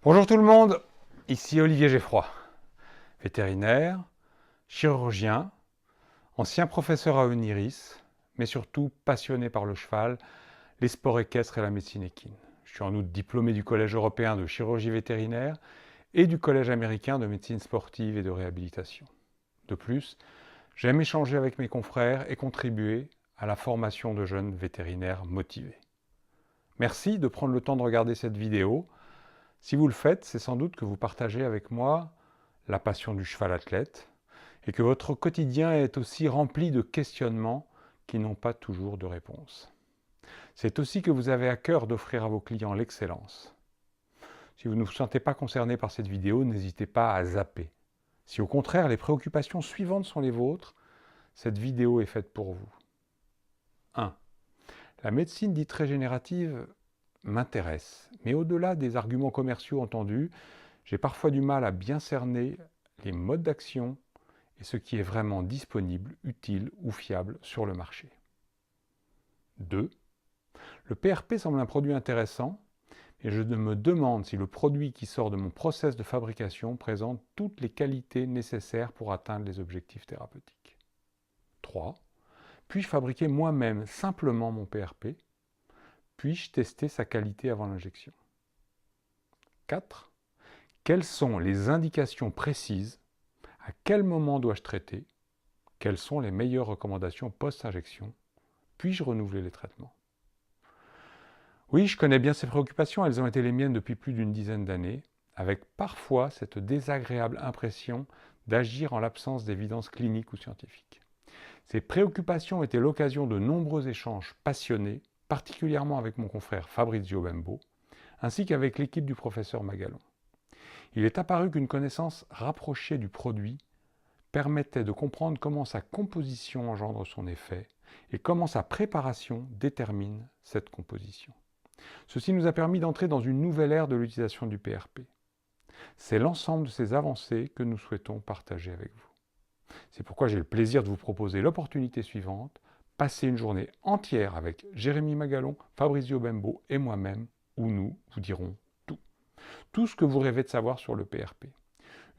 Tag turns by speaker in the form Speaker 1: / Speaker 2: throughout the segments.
Speaker 1: Bonjour tout le monde, ici Olivier Geffroy, vétérinaire, chirurgien, ancien professeur à Uniris, mais surtout passionné par le cheval, les sports équestres et la médecine équine. Je suis en outre diplômé du Collège européen de chirurgie vétérinaire et du Collège américain de médecine sportive et de réhabilitation. De plus, j'aime échanger avec mes confrères et contribuer à la formation de jeunes vétérinaires motivés. Merci de prendre le temps de regarder cette vidéo. Si vous le faites, c'est sans doute que vous partagez avec moi la passion du cheval athlète et que votre quotidien est aussi rempli de questionnements qui n'ont pas toujours de réponse. C'est aussi que vous avez à cœur d'offrir à vos clients l'excellence. Si vous ne vous sentez pas concerné par cette vidéo, n'hésitez pas à zapper. Si au contraire les préoccupations suivantes sont les vôtres, cette vidéo est faite pour vous. 1. La médecine dite régénérative m'intéresse, mais au-delà des arguments commerciaux entendus, j'ai parfois du mal à bien cerner les modes d'action et ce qui est vraiment disponible, utile ou fiable sur le marché. 2. Le PRP semble un produit intéressant, et je me demande si le produit qui sort de mon process de fabrication présente toutes les qualités nécessaires pour atteindre les objectifs thérapeutiques. 3. Puis-je fabriquer moi-même simplement mon PRP? Puis-je tester sa qualité avant l'injection? 4. Quelles sont les indications précises? À quel moment dois-je traiter? Quelles sont les meilleures recommandations post-injection? Puis-je renouveler les traitements? Oui, je connais bien ces préoccupations, elles ont été les miennes depuis plus d'une dizaine d'années, avec parfois cette désagréable impression d'agir en l'absence d'évidence clinique ou scientifique. Ces préoccupations étaient l'occasion de nombreux échanges passionnés, particulièrement avec mon confrère Fabrizio Bembo, ainsi qu'avec l'équipe du professeur Magalon. Il est apparu qu'une connaissance rapprochée du produit permettait de comprendre comment sa composition engendre son effet et comment sa préparation détermine cette composition. Ceci nous a permis d'entrer dans une nouvelle ère de l'utilisation du PRP. C'est l'ensemble de ces avancées que nous souhaitons partager avec vous. C'est pourquoi j'ai le plaisir de vous proposer l'opportunité suivante, passer une journée entière avec Jérémy Magalon, Fabrizio Bembo et moi-même, où nous vous dirons tout. Tout ce que vous rêvez de savoir sur le PRP.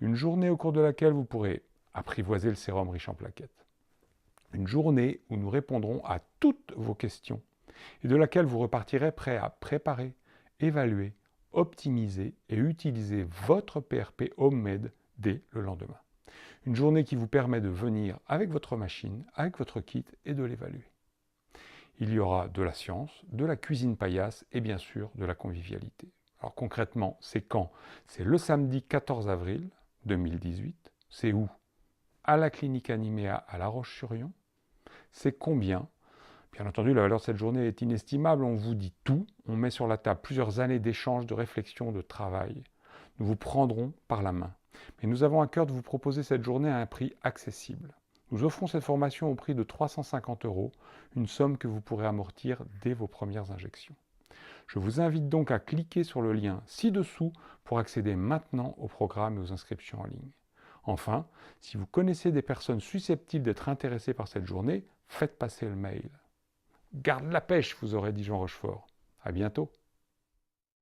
Speaker 1: Une journée au cours de laquelle vous pourrez apprivoiser le sérum riche en plaquettes. Une journée où nous répondrons à toutes vos questions et de laquelle vous repartirez prêt à préparer, évaluer, optimiser et utiliser votre PRP homemade dès le lendemain. Une journée qui vous permet de venir avec votre machine, avec votre kit et de l'évaluer. Il y aura de la science, de la cuisine paillasse et bien sûr de la convivialité. Alors concrètement, c'est quand? C'est le samedi 14 avril 2018. C'est où? À la clinique Animea à La Roche-sur-Yon. C'est combien? Bien entendu, la valeur de cette journée est inestimable. On vous dit tout. On met sur la table plusieurs années d'échanges, de réflexion, de travail. Nous vous prendrons par la main. Mais nous avons à cœur de vous proposer cette journée à un prix accessible. Nous offrons cette formation au prix de 350 €, une somme que vous pourrez amortir dès vos premières injections. Je vous invite donc à cliquer sur le lien ci-dessous pour accéder maintenant au programme et aux inscriptions en ligne. Enfin, si vous connaissez des personnes susceptibles d'être intéressées par cette journée, faites passer le mail. Garde la pêche, vous aurait dit Jean Rochefort. À bientôt.